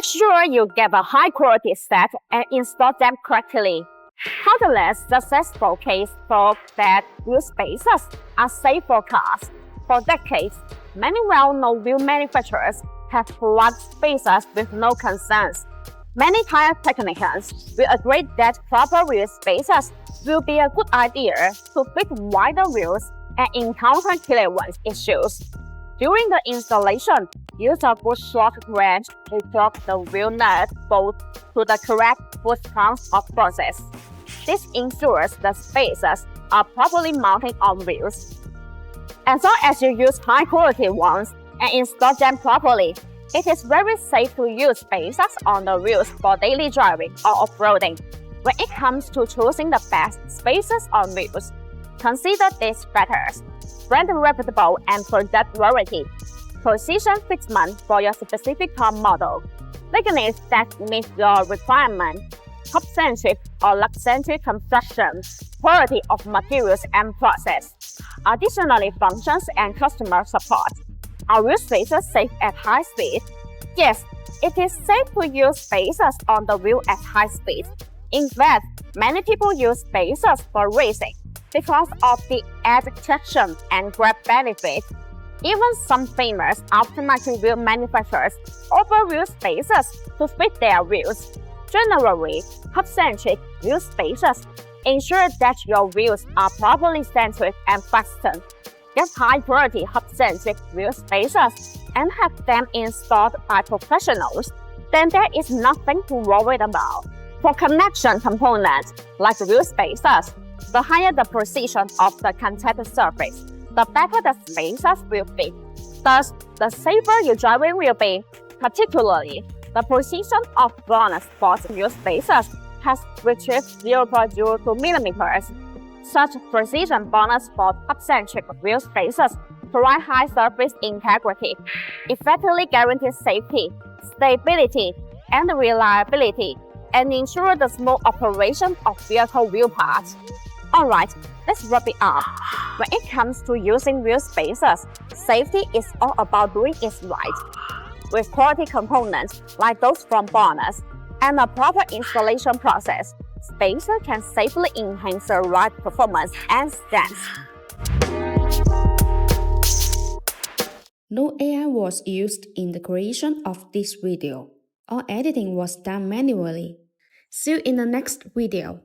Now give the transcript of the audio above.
Make sure you get a high-quality set and install them correctly. Countless successful cases prove that wheel spacers are safe for cars. For decades, many well-known wheel manufacturers have plugged spacers with no concerns. Many tire technicians will agree that proper wheel spacers will be a good idea to fit wider wheels and encounter clearance issues. During the installation, use a good short wrench to plug the wheel nut bolt to the correct foot counts of process. This ensures the spacers are properly mounted on wheels. As long as you use high-quality ones and install them properly, it is very safe to use spacers on the wheels for daily driving or off-roading. When it comes to choosing the best spacers on wheels, consider these factors: brand reputable and product warranty, precision fitment for your specific car model, thickness that meets your requirement, hub-centric or lug-centric construction, quality of materials and process. Additionally, functions and customer support. Are wheel spacers safe at high speed? Yes, it is safe to use spacers on the wheel at high speed. In fact, many people use spacers for racing because of the added traction and grip benefit. Even some famous automatic wheel manufacturers offer wheel spacers to fit their wheels. Generally, hub-centric wheel spacers ensure that your wheels are properly centered and fastened. Get high-quality hub-centric wheel spacers and have them installed by professionals, then there is nothing to worry about. For connection components, like wheel spacers, the higher the precision of the contact surface, the better the spacers will fit. Thus, the safer your driving will be. Particularly, the precision of BONOSS wheel spacers has reached 0.02 mm. Such precision BONOSS hub-centric wheel spacers provide high surface integrity, effectively guarantee safety, stability, and reliability, and ensure the smooth operation of vehicle wheel parts. Alright, let's wrap it up. When it comes to using wheel spacers, safety is all about doing it right. With quality components like those from BONOSS and a proper installation process, spacer can safely enhance the ride performance and stance. No AI was used in the creation of this video. All editing was done manually. See you in the next video.